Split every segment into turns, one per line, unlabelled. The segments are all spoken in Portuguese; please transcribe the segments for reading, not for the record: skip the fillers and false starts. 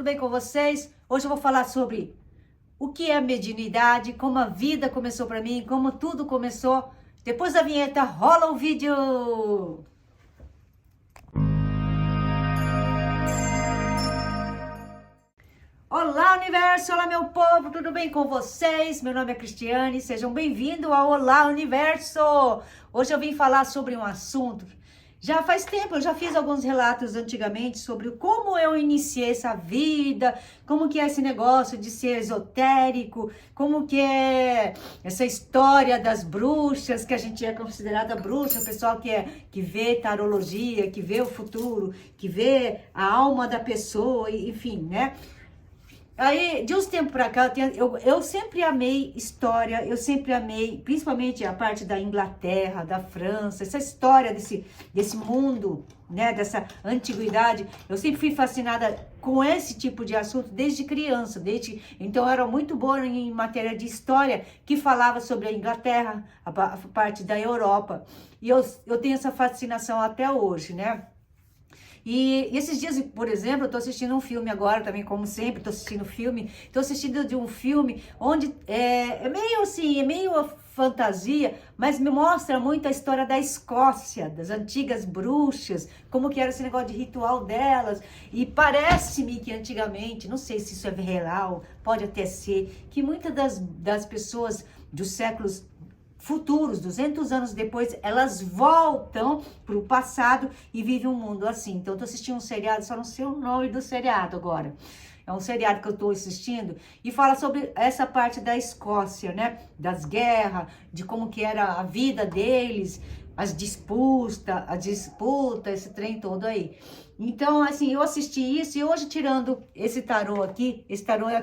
bem com vocês? Hoje eu vou falar sobre o que é mediunidade, como a vida começou para mim, como tudo começou. Depois da vinheta, rola o vídeo! Olá, universo! Olá, meu povo! Tudo bem com vocês? Meu nome é Cristiane, sejam bem-vindos ao Olá, Universo! Hoje eu vim falar sobre um assunto. Já faz tempo, eu já fiz alguns relatos antigamente sobre como eu iniciei essa vida, como que é esse negócio de ser esotérico, como que é essa história das bruxas, que a gente é considerada bruxa, o pessoal que vê tarologia, que vê o futuro, que vê a alma da pessoa, enfim, né? Aí, de uns tempos pra cá, eu sempre amei história, eu sempre amei, principalmente a parte da Inglaterra, da França, essa história desse mundo, né, dessa antiguidade. Eu sempre fui fascinada com esse tipo de assunto desde criança, então eu era muito boa em matéria de história, que falava sobre a Inglaterra, a parte da Europa, e eu tenho essa fascinação até hoje, né? E esses dias, por exemplo, eu tô assistindo um filme agora também, como sempre, tô assistindo de um filme onde é meio assim, é meio fantasia, mas me mostra muito a história da Escócia, das antigas bruxas, como que era esse negócio de ritual delas, e parece-me que antigamente, não sei se isso é real, pode até ser, que muitas das pessoas dos séculos futuros, 200 anos depois, elas voltam para o passado e vivem um mundo assim. Então, eu tô assistindo um seriado, só não sei o nome do seriado agora. É um seriado que eu tô assistindo e fala sobre essa parte da Escócia, né? Das guerras, de como que era a vida deles, as disputas, esse trem todo aí. Então, assim, eu assisti isso e hoje tirando esse tarô aqui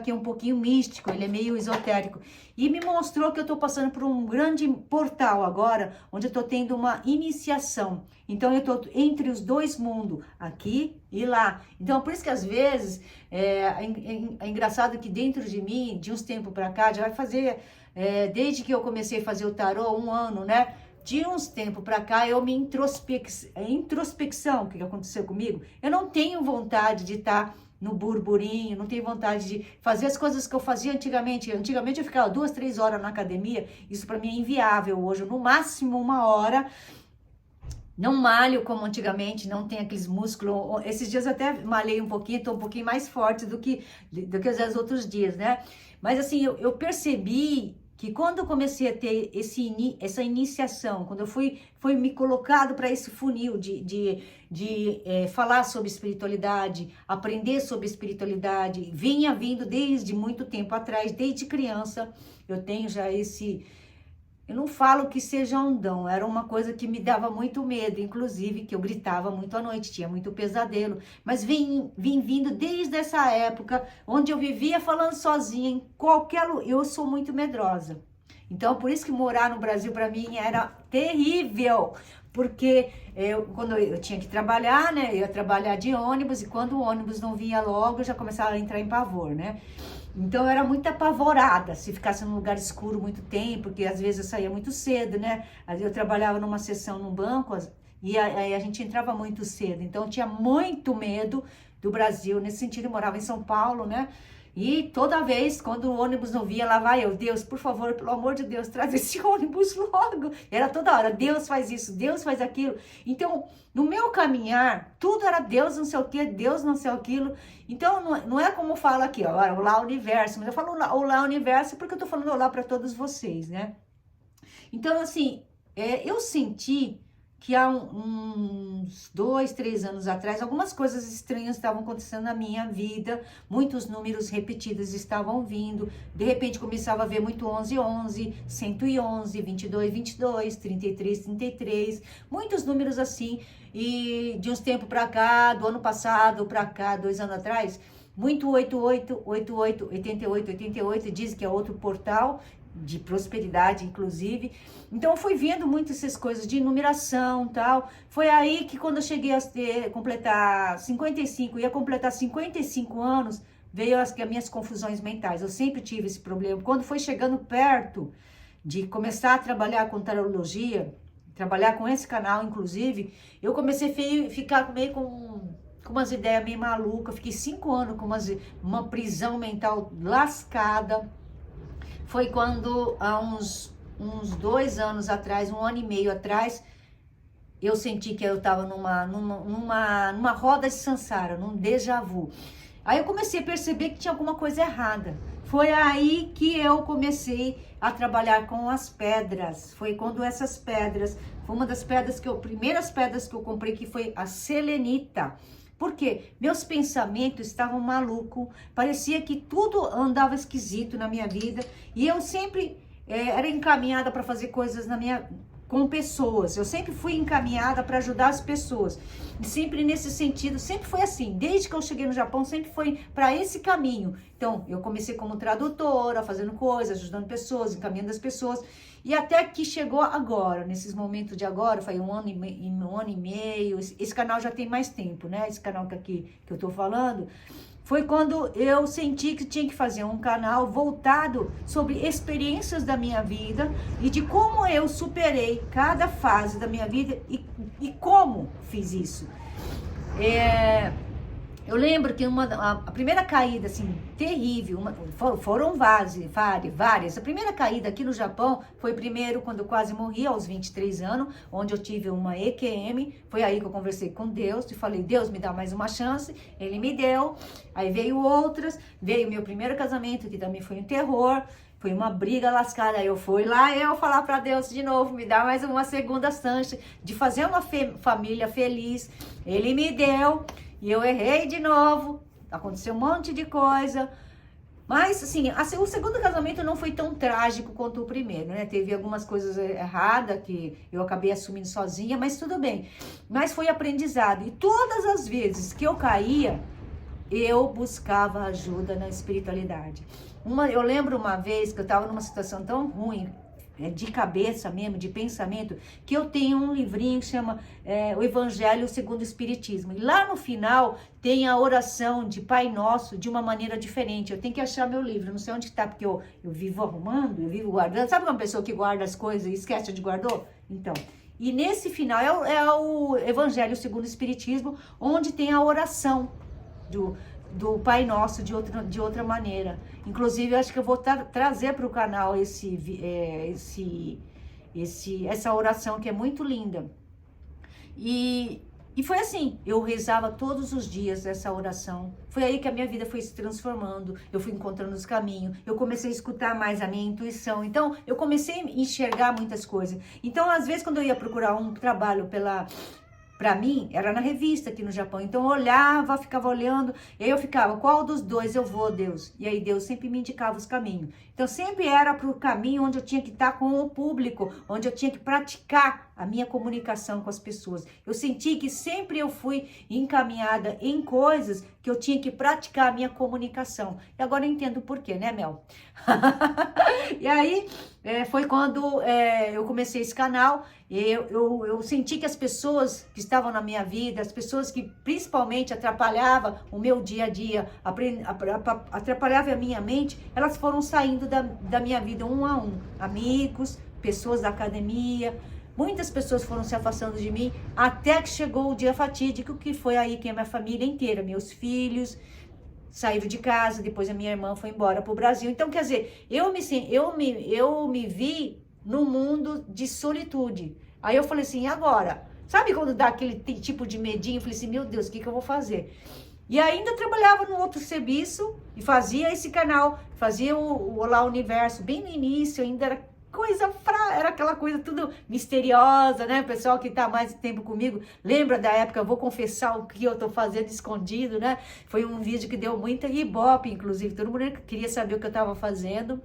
é um pouquinho místico, ele é meio esotérico. E me mostrou que eu tô passando por um grande portal agora, onde eu tô tendo uma iniciação. Então, eu tô entre os dois mundos, aqui e lá. Então, por isso que às vezes, é engraçado que dentro de mim, de uns tempos pra cá, já vai fazer, desde que eu comecei a fazer o tarô, 1 ano, né? De uns tempos pra cá, eu me introspecção, o que aconteceu comigo? Eu não tenho vontade de estar no burburinho, não tenho vontade de fazer as coisas que eu fazia antigamente. Antigamente eu ficava 2, 3 horas na academia, isso pra mim é inviável hoje, no máximo 1 hora. Não malho como antigamente, não tem aqueles músculos. Esses dias eu até malhei um pouquinho, tô um pouquinho mais forte do que os outros dias, né? Mas assim, eu percebi que quando eu comecei a ter essa iniciação, quando eu fui me colocado para esse funil de falar sobre espiritualidade, aprender sobre espiritualidade, vinha vindo desde muito tempo atrás, desde criança, eu tenho já eu não falo que seja um dom, era uma coisa que me dava muito medo, inclusive, que eu gritava muito à noite, tinha muito pesadelo, mas vim vindo desde essa época, onde eu vivia falando sozinha, em qualquer lugar, eu sou muito medrosa. Então, por isso que morar no Brasil, para mim, era terrível, porque quando eu tinha que trabalhar, né, eu ia trabalhar de ônibus, e quando o ônibus não vinha logo, eu já começava a entrar em pavor, né? Então eu era muito apavorada se ficasse num lugar escuro muito tempo, porque às vezes eu saía muito cedo, né? Eu trabalhava numa sessão num banco e aí a gente entrava muito cedo. Então eu tinha muito medo do Brasil, nesse sentido eu morava em São Paulo, né? E toda vez, quando o ônibus não via, lá vai eu, Deus, por favor, pelo amor de Deus, traz esse ônibus logo. Era toda hora, Deus faz isso, Deus faz aquilo. Então, no meu caminhar, tudo era Deus não sei o que, Deus não sei aquilo. Então, não é como eu falo aqui, ó, olá universo, mas eu falo olá universo porque eu tô falando olá para todos vocês, né? Então, assim, eu senti que há uns 2, 3 anos atrás, algumas coisas estranhas estavam acontecendo na minha vida, muitos números repetidos estavam vindo, de repente começava a ver muito 11, 11, 111, 22, 22, 33, 33, muitos números assim, e de uns tempos para cá, do ano passado para cá, 2 anos atrás, muito 88, 88, 88, 88, diz que é outro portal, de prosperidade, inclusive. Então, eu fui vendo muito essas coisas de numeração e tal. Foi aí que quando eu cheguei a completar 55, ia completar 55 anos, veio as minhas confusões mentais. Eu sempre tive esse problema. Quando foi chegando perto de começar a trabalhar com tarologia, trabalhar com esse canal, inclusive, eu comecei a ficar meio com com umas ideias meio malucas, fiquei 5 anos com uma prisão mental lascada. Foi quando, há uns 2 anos atrás, 1 ano e meio atrás, eu senti que eu estava numa roda de samsara, num déjà vu. Aí eu comecei a perceber que tinha alguma coisa errada. Foi aí que eu comecei a trabalhar com as pedras. Foi quando essas pedras, foi uma das primeiras pedras que eu comprei, que foi a selenita. Por quê? Meus pensamentos estavam malucos, parecia que tudo andava esquisito na minha vida e eu sempre era encaminhada para fazer coisas com pessoas. Eu sempre fui encaminhada para ajudar as pessoas. E sempre nesse sentido, sempre foi assim. Desde que eu cheguei no Japão, sempre foi para esse caminho. Então, eu comecei como tradutora, fazendo coisas, ajudando pessoas, encaminhando as pessoas. E até que chegou agora, nesses momentos de agora, foi 1 ano e meio. Esse canal já tem mais tempo, né? Esse canal que eu tô falando. Foi quando eu senti que tinha que fazer um canal voltado sobre experiências da minha vida e de como eu superei cada fase da minha vida e como fiz isso. Eu lembro que a primeira caída, assim, terrível, foram várias. A primeira caída aqui no Japão foi primeiro quando eu quase morri, aos 23 anos, onde eu tive uma EQM. Foi aí que eu conversei com Deus e falei, Deus, me dá mais uma chance. Ele me deu. Aí veio outras, veio meu primeiro casamento, que também foi um terror. Foi uma briga lascada. Aí eu fui lá, eu falar para Deus de novo, me dá mais uma segunda chance de fazer uma família feliz. Ele me deu. E eu errei de novo, aconteceu um monte de coisa. Mas, assim, o segundo casamento não foi tão trágico quanto o primeiro, né? Teve algumas coisas erradas que eu acabei assumindo sozinha, mas tudo bem. Mas foi aprendizado. E todas as vezes que eu caía, eu buscava ajuda na espiritualidade. Eu lembro uma vez que eu estava numa situação tão ruim, de cabeça mesmo, de pensamento, que eu tenho um livrinho que chama O Evangelho segundo o Espiritismo. E lá no final tem a oração de Pai Nosso de uma maneira diferente. Eu tenho que achar meu livro, não sei onde está, porque eu vivo arrumando, eu vivo guardando. Sabe uma pessoa que guarda as coisas e esquece de guardar? Então, e nesse final é o Evangelho segundo o Espiritismo, onde tem a oração do Pai Nosso de outra maneira. Inclusive, eu acho que eu vou trazer para o canal essa oração que é muito linda. E foi assim, eu rezava todos os dias essa oração. Foi aí que a minha vida foi se transformando, eu fui encontrando os caminhos, eu comecei a escutar mais a minha intuição. Então, eu comecei a enxergar muitas coisas. Então, às vezes, quando eu ia procurar um trabalho Pra mim, era na revista aqui no Japão. Então, eu olhava, ficava olhando. E aí eu ficava, qual dos dois eu vou, Deus? E aí Deus sempre me indicava os caminhos. Então, sempre era pro caminho onde eu tinha que estar com o público, onde eu tinha que praticar a minha comunicação com as pessoas. Eu senti que sempre eu fui encaminhada em coisas que eu tinha que praticar a minha comunicação. E agora eu entendo por quê, né, Mel? E aí, foi quando eu comecei esse canal. Eu senti que as pessoas que estavam na minha vida, as pessoas que principalmente atrapalhavam o meu dia a dia, atrapalhavam a minha mente, elas foram saindo da minha vida um a um. Amigos, pessoas da academia, muitas pessoas foram se afastando de mim, até que chegou o dia fatídico, que foi aí que a minha família inteira, meus filhos, saíram de casa, depois a minha irmã foi embora para o Brasil. Então, quer dizer, eu me vi num mundo de solitude. Aí eu falei assim, e agora? Sabe quando dá aquele tipo de medinho? Eu falei assim, meu Deus, o que eu vou fazer? E ainda trabalhava no outro serviço e fazia esse canal, fazia o Olá Universo. Bem no início ainda era aquela coisa tudo misteriosa, né? O pessoal que tá mais tempo comigo lembra da época, eu vou confessar o que eu tô fazendo escondido, né? Foi um vídeo que deu muita ibope, inclusive, todo mundo queria saber o que eu tava fazendo.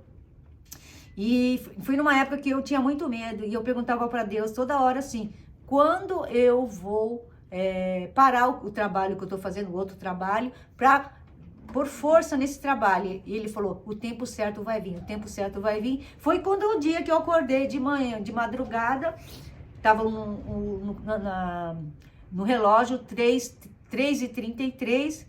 E foi numa época que eu tinha muito medo e eu perguntava para Deus toda hora assim, quando eu vou parar o trabalho que eu tô fazendo, o outro trabalho, para por força nesse trabalho. E ele falou, o tempo certo vai vir, o tempo certo vai vir. Foi quando o dia que eu acordei de manhã, de madrugada, tava no relógio 3h33,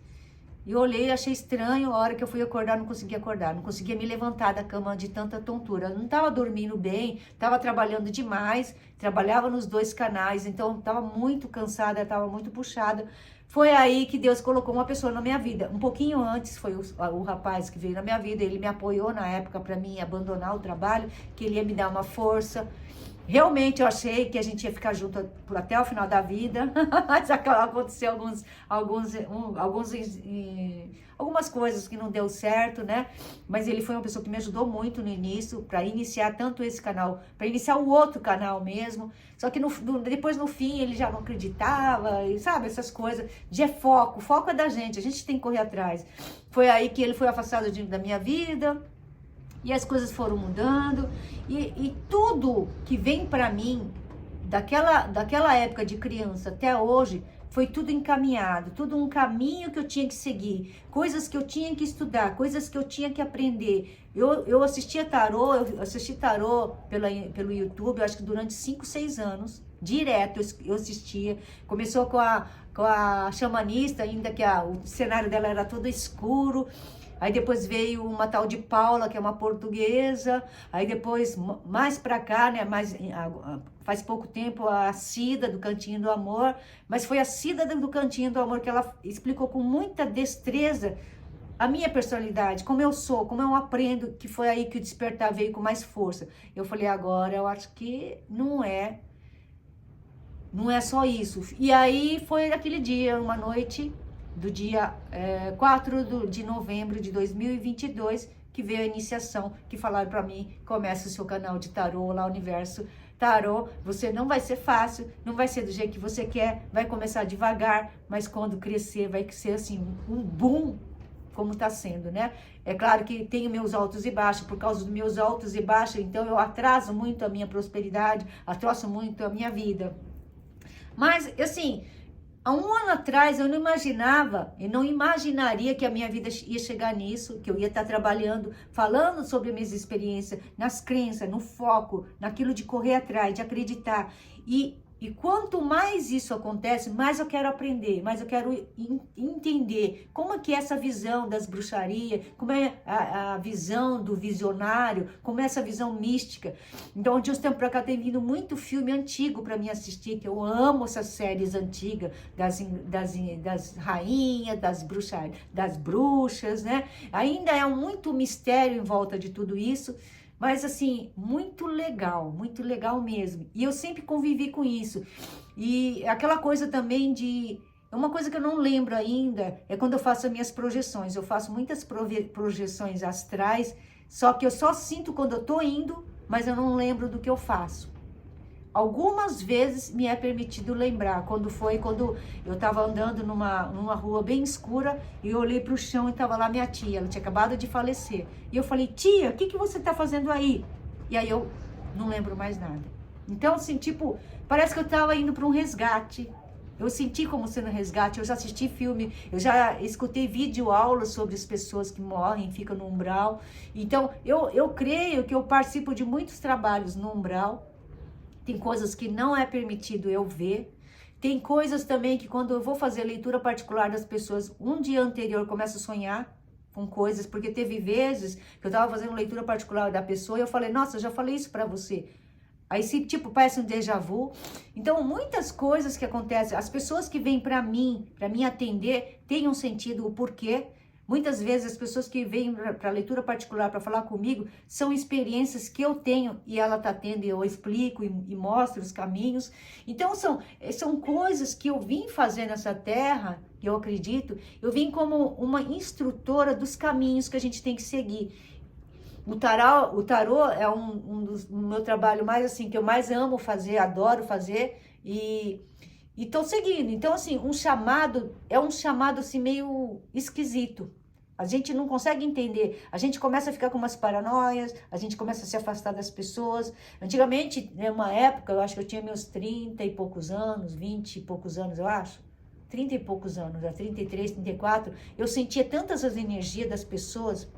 e eu olhei, achei estranho, a hora que eu fui acordar, não conseguia acordar, não conseguia me levantar da cama de tanta tontura. Eu não estava dormindo bem, estava trabalhando demais, trabalhava nos 2 canais, então estava muito cansada, estava muito puxada. foi aí que Deus colocou uma pessoa na minha vida. Um pouquinho antes foi o rapaz que veio na minha vida, ele me apoiou na época para mim abandonar o trabalho, que ele ia me dar uma força. Realmente eu achei que a gente ia ficar junto até o final da vida, mas aconteceu algumas coisas que não deu certo, né? Mas ele foi uma pessoa que me ajudou muito no início, para iniciar tanto esse canal, para iniciar o outro canal mesmo. Só que depois no fim ele já não acreditava, e sabe, essas coisas. Foco é da gente, a gente tem que correr atrás. Foi aí que ele foi afastado da minha vida. E as coisas foram mudando, e tudo que vem para mim, daquela época de criança até hoje, foi tudo encaminhado, tudo um caminho que eu tinha que seguir, coisas que eu tinha que estudar, coisas que eu tinha que aprender. Eu assisti tarô pelo YouTube, eu acho que durante 5, 6 anos, direto eu assistia. Começou com a xamanista, ainda que o cenário dela era todo escuro. Aí depois veio uma tal de Paula, que é uma portuguesa. Aí depois, mais pra cá, né, faz pouco tempo, a Cida, do Cantinho do Amor. Mas foi a Cida do Cantinho do Amor que ela explicou com muita destreza a minha personalidade, como eu sou, como eu aprendo, que foi aí que o despertar veio com mais força. Eu falei, agora eu acho que não é só isso. E aí foi aquele dia, uma noite do dia 4 de novembro de 2022, que veio a iniciação, que falaram para mim, começa o seu canal de tarô lá, Universo Tarô, você não vai ser fácil, não vai ser do jeito que você quer, vai começar devagar, mas quando crescer vai ser assim, um boom, como está sendo, né? É claro que tenho meus altos e baixos, por causa dos meus altos e baixos, então eu atraso muito a minha prosperidade, atraso muito a minha vida. Mas, assim, há um ano atrás eu não imaginaria que a minha vida ia chegar nisso, que eu ia estar trabalhando, falando sobre minhas experiências, nas crenças, no foco, naquilo de correr atrás, de acreditar. E quanto mais isso acontece, mais eu quero aprender, mais eu quero entender como é que é essa visão das bruxarias, como é a visão do visionário, como é essa visão mística. Então, de uns tempos para cá tem vindo muito filme antigo para mim assistir, que eu amo essas séries antigas, das rainhas, das bruxas, né? Ainda é muito mistério em volta de tudo isso. Mas assim, muito legal mesmo. E eu sempre convivi com isso. E aquela coisa também uma coisa que eu não lembro ainda, é quando eu faço as minhas projeções. Eu faço muitas projeções astrais, só que eu só sinto quando eu tô indo, mas eu não lembro do que eu faço. Algumas vezes me é permitido lembrar, quando eu estava andando numa rua bem escura e eu olhei para o chão e estava lá minha tia, ela tinha acabado de falecer. E eu falei, tia, o que você está fazendo aí? E aí eu não lembro mais nada. Então, assim, tipo, parece que eu estava indo para um resgate. Eu senti como sendo resgate, eu já assisti filme, eu já escutei vídeo-aulas sobre as pessoas que morrem, ficam no umbral. Então, eu creio que eu participo de muitos trabalhos no umbral. Tem coisas que não é permitido eu ver. Tem coisas também que quando eu vou fazer leitura particular das pessoas, um dia anterior eu começo a sonhar com coisas, porque teve vezes que eu estava fazendo leitura particular da pessoa e eu falei, nossa, eu já falei isso para você. Aí, tipo, parece um déjà vu. Então, muitas coisas que acontecem, as pessoas que vêm para mim atender, têm um sentido, o porquê. Muitas vezes as pessoas que vêm para leitura particular para falar comigo são experiências que eu tenho e ela está tendo, e eu explico e mostro os caminhos. Então são coisas que eu vim fazer nessa terra, que eu acredito, eu vim como uma instrutora dos caminhos que a gente tem que seguir. O tarô é um dos meu trabalho mais assim, que eu mais amo fazer, adoro fazer e estou seguindo. Então, assim, é um chamado assim meio esquisito. A gente não consegue entender, a gente começa a ficar com umas paranoias, a gente começa a se afastar das pessoas. Antigamente, numa época, eu acho que eu tinha meus 30 e poucos anos, 20 e poucos anos, eu acho. 30 e poucos anos, 33, 34, eu sentia tantas as energias das pessoas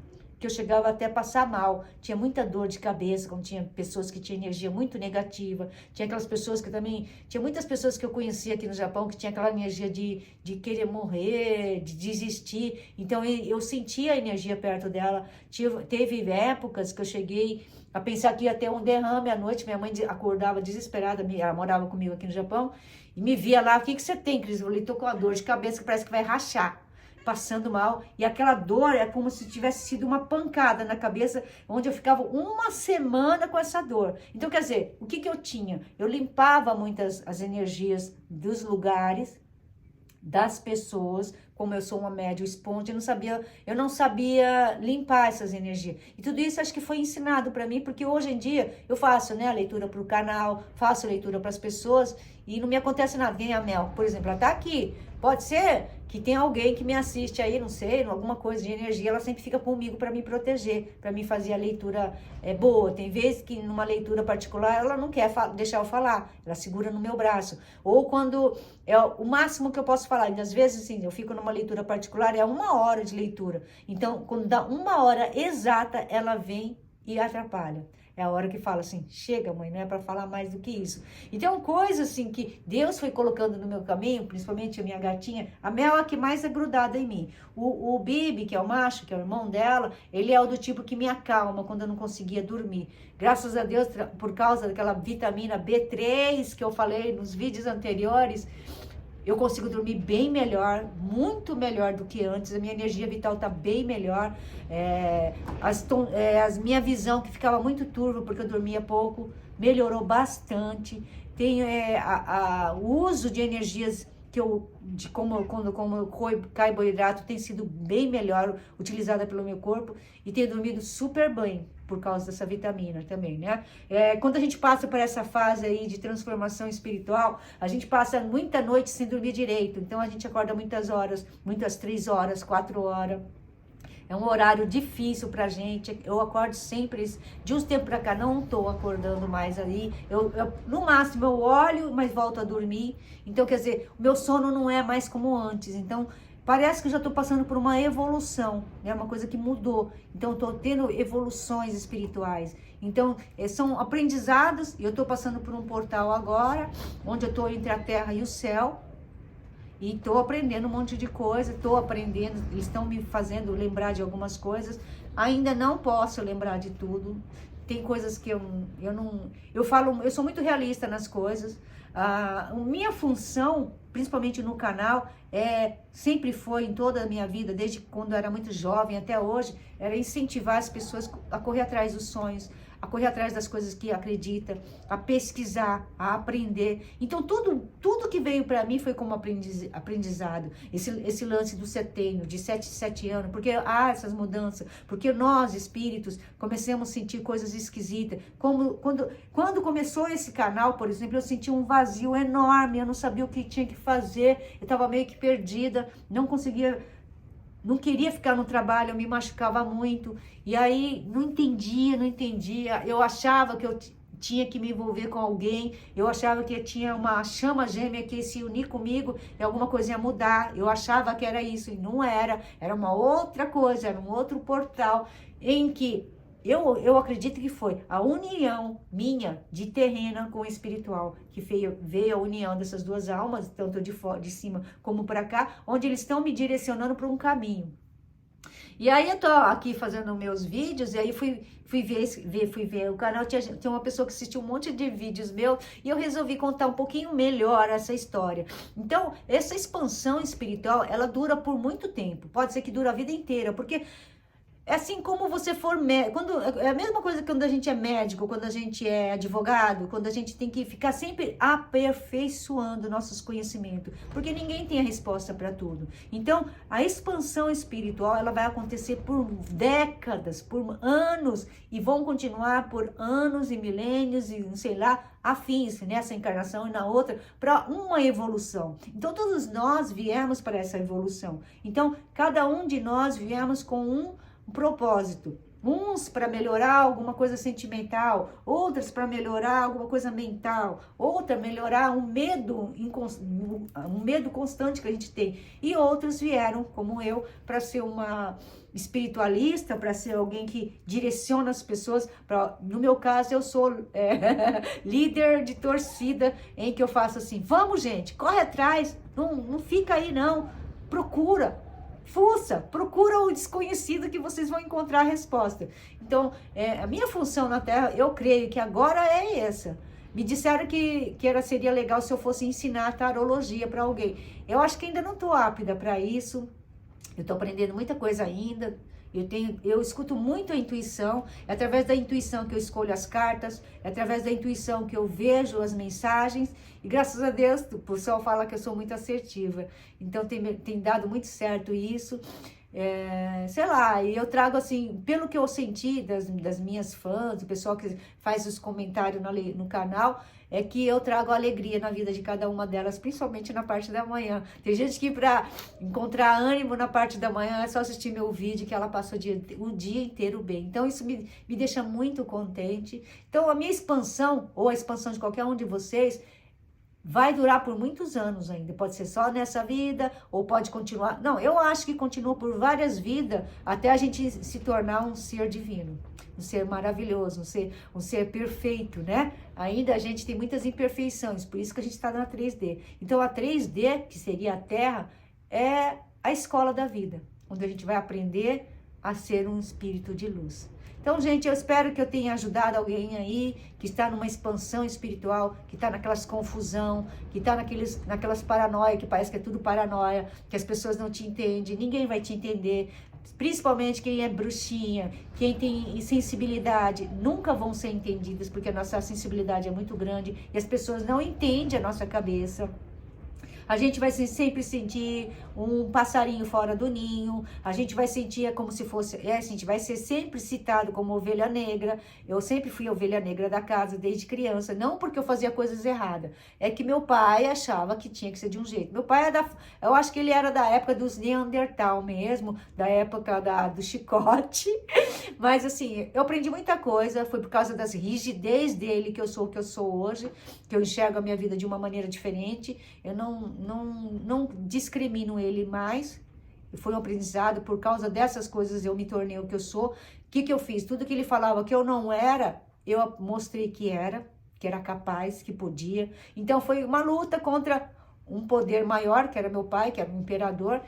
que eu chegava até a passar mal. Tinha muita dor de cabeça, quando tinha pessoas que tinham energia muito negativa. Tinha aquelas pessoas que também... Tinha muitas pessoas que eu conhecia aqui no Japão que tinha aquela energia de querer morrer, de desistir. Então, eu sentia a energia perto dela. Teve épocas que eu cheguei a pensar que ia ter um derrame à noite. Minha mãe acordava desesperada, ela morava comigo aqui no Japão, e me via lá, o que você tem, Cris? Eu falei, tô com uma dor de cabeça que parece que vai rachar, passando mal, e aquela dor é como se tivesse sido uma pancada na cabeça, onde eu ficava uma semana com essa dor. Então, quer dizer, o que eu tinha? Eu limpava muitas as energias dos lugares, das pessoas, como eu sou uma médium esponja, eu não sabia limpar essas energias. E tudo isso acho que foi ensinado para mim, porque hoje em dia eu faço, né, a leitura para o canal, faço leitura para as pessoas e não me acontece nada. Quem é a Mel, por exemplo, ela tá aqui. Pode ser que tem alguém que me assiste aí, não sei, alguma coisa de energia, ela sempre fica comigo para me proteger, para me fazer a leitura boa. Tem vezes que numa leitura particular ela não quer deixar eu falar, ela segura no meu braço. Ou quando é o máximo que eu posso falar, e às vezes assim, eu fico numa leitura particular, é 1 hora de leitura. Então, quando dá 1 hora exata, ela vem e atrapalha. É a hora que fala assim, chega mãe, não é para falar mais do que isso. Então, coisas assim que Deus foi colocando no meu caminho, principalmente a minha gatinha, a Mel é a que mais é grudada em mim. O Bibi, que é o macho, que é o irmão dela, ele é o do tipo que me acalma quando eu não conseguia dormir. Graças a Deus, por causa daquela vitamina B3 que eu falei nos vídeos anteriores, eu consigo dormir bem melhor, muito melhor do que antes. A minha energia vital está bem melhor. Minha visão, que ficava muito turva porque eu dormia pouco, melhorou bastante. Tenho o uso de energias que como carboidrato tem sido bem melhor utilizada pelo meu corpo e tenho dormido super bem por causa dessa vitamina também, né? Quando a gente passa por essa fase aí de transformação espiritual, a gente passa muita noite sem dormir direito, então a gente acorda muitas horas, muitas 3 horas, 4 horas. É um horário difícil pra gente. Eu acordo sempre, de uns tempos pra cá, não tô acordando mais ali. No máximo eu olho, mas volto a dormir. Então, quer dizer, o meu sono não é mais como antes. Então, parece que eu já tô passando por uma evolução, né? Uma coisa que mudou. Então, eu tô tendo evoluções espirituais. Então, são aprendizados. E eu tô passando por um portal agora, onde eu tô entre a terra e o céu. E estou aprendendo um monte de coisa, eles estão me fazendo lembrar de algumas coisas. Ainda não posso lembrar de tudo. Tem coisas que eu sou muito realista nas coisas. Minha função, principalmente no canal, sempre foi em toda a minha vida, desde quando eu era muito jovem até hoje, era incentivar as pessoas a correr atrás dos sonhos, a correr atrás das coisas que acredita, a pesquisar, a aprender. Então, tudo que veio para mim foi como aprendizado. Esse lance do setênio, de 7 anos, porque há essas mudanças, porque nós, espíritos, começamos a sentir coisas esquisitas. Quando começou esse canal, por exemplo, eu senti um vazio enorme, eu não sabia o que tinha que fazer, eu estava meio que perdida, não queria ficar no trabalho, eu me machucava muito, e aí não entendia, eu achava que eu tinha que me envolver com alguém, eu achava que tinha uma chama gêmea que ia se unir comigo e alguma coisa ia mudar, eu achava que era isso, e não era uma outra coisa, era um outro portal, em que eu acredito que foi a união minha de terrena com o espiritual, que veio a união dessas duas almas, tanto de cima como para cá, onde eles estão me direcionando para um caminho. E aí eu tô aqui fazendo meus vídeos, e aí fui ver o canal, tinha uma pessoa que assistiu um monte de vídeos meus, e eu resolvi contar um pouquinho melhor essa história. Então, essa expansão espiritual, ela dura por muito tempo, pode ser que dure a vida inteira, porque é assim como você for médico, é a mesma coisa quando a gente é médico, quando a gente é advogado, quando a gente tem que ficar sempre aperfeiçoando nossos conhecimentos, porque ninguém tem a resposta para tudo. Então, a expansão espiritual, ela vai acontecer por décadas, por anos, e vão continuar por anos e milênios e sei lá, afins nessa encarnação e na outra, para uma evolução. Então, todos nós viemos para essa evolução. Então, cada um de nós viemos com um propósito. Uns para melhorar alguma coisa sentimental, outras para melhorar alguma coisa mental, outra melhorar um medo constante que a gente tem. E outros vieram, como eu, para ser uma espiritualista, para ser alguém que direciona as pessoas. No meu caso, eu sou líder de torcida, em que eu faço assim, vamos gente, corre atrás, não fica aí não, procura. Fuça, procura o desconhecido que vocês vão encontrar a resposta. Então, a minha função na Terra, eu creio que agora é essa. Me disseram que seria legal se eu fosse ensinar tarologia para alguém. Eu acho que ainda não estou apta para isso. Eu estou aprendendo muita coisa ainda. Eu escuto muito a intuição. É através da intuição que eu escolho as cartas. É através da intuição que eu vejo as mensagens. E graças a Deus, o pessoal fala que eu sou muito assertiva. Então tem dado muito certo isso. Sei lá, e eu trago assim, pelo que eu senti das minhas fãs, o pessoal que faz os comentários no canal, é que eu trago alegria na vida de cada uma delas, principalmente na parte da manhã. Tem gente que para encontrar ânimo na parte da manhã é só assistir meu vídeo, que ela passa o dia inteiro bem. Então isso me deixa muito contente. Então a minha expansão, ou a expansão de qualquer um de vocês, vai durar por muitos anos ainda. Pode ser só nessa vida, ou pode continuar. Não, eu acho que continua por várias vidas, até a gente se tornar um ser divino, um ser maravilhoso, um ser perfeito, né? Ainda a gente tem muitas imperfeições, por isso que a gente está na 3D. Então a 3D, que seria a Terra, é a escola da vida, onde a gente vai aprender a ser um espírito de luz. Então, gente, eu espero que eu tenha ajudado alguém aí que está numa expansão espiritual, que está naquelas confusão, que está naquelas paranoia, que parece que é tudo paranoia, que as pessoas não te entendem, ninguém vai te entender. Principalmente quem é bruxinha, quem tem sensibilidade, nunca vão ser entendidas, porque a nossa sensibilidade é muito grande e as pessoas não entendem a nossa cabeça. A gente vai sempre sentir um passarinho fora do ninho, a gente vai sentir como se fosse, a gente vai ser sempre citado como ovelha negra. Eu sempre fui a ovelha negra da casa desde criança, não porque eu fazia coisas erradas, é que meu pai achava que tinha que ser de um jeito. Meu pai eu acho que ele era da época dos Neandertal mesmo, da época do chicote, mas assim, eu aprendi muita coisa, foi por causa das rigidez dele que eu sou o que eu sou hoje, que eu enxergo a minha vida de uma maneira diferente. Eu não discrimino ele mais. Foi um aprendizado, por causa dessas coisas eu me tornei o que eu sou. O que eu fiz? Tudo que ele falava que eu não era, eu mostrei que era capaz, que podia. Então foi uma luta contra um poder maior, que era meu pai, que era um imperador,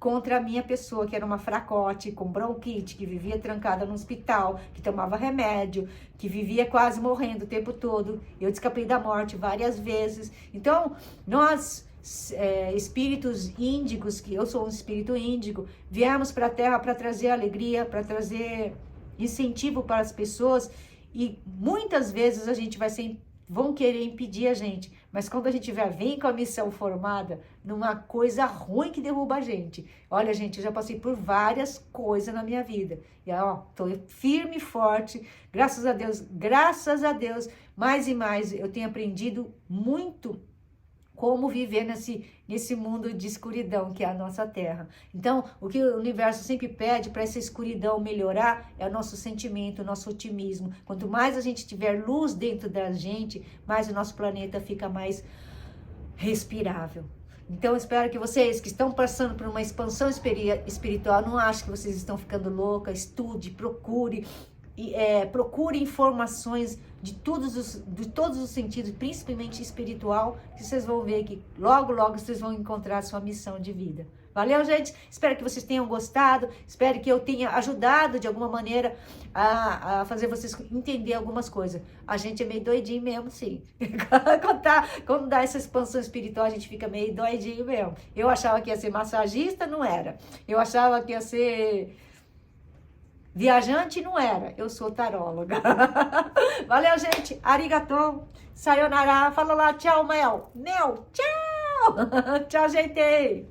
contra a minha pessoa, que era uma fracote, com bronquite, que vivia trancada no hospital, que tomava remédio, que vivia quase morrendo o tempo todo. Eu escapei da morte várias vezes. Então, nós, espíritos índicos, que eu sou um espírito índico, viemos para a Terra para trazer alegria, para trazer incentivo para as pessoas, e muitas vezes a gente vão querer impedir a gente, mas quando a gente vem com a missão formada, numa coisa ruim que derruba a gente. Olha, gente, eu já passei por várias coisas na minha vida. E ó, tô firme e forte, graças a Deus, mais e mais eu tenho aprendido muito como viver nesse mundo de escuridão que é a nossa Terra. Então, o que o universo sempre pede para essa escuridão melhorar é o nosso sentimento, o nosso otimismo. Quanto mais a gente tiver luz dentro da gente, mais o nosso planeta fica mais respirável. Então, eu espero que vocês que estão passando por uma expansão espiritual, não achem que vocês estão ficando loucas, estude, procure informações de todos os sentidos, principalmente espiritual, que vocês vão ver que logo vocês vão encontrar a sua missão de vida. Valeu, gente? Espero que vocês tenham gostado, espero que eu tenha ajudado de alguma maneira a fazer vocês entender algumas coisas. A gente é meio doidinho mesmo, sim. Quando dá essa expansão espiritual, a gente fica meio doidinho mesmo. Eu achava que ia ser massagista, não era. Eu achava que ia ser viajante, não era. Eu sou taróloga. Valeu, gente. Arigatou. Sayonara. Fala lá, tchau, Mel. Tchau. Tchau, gente.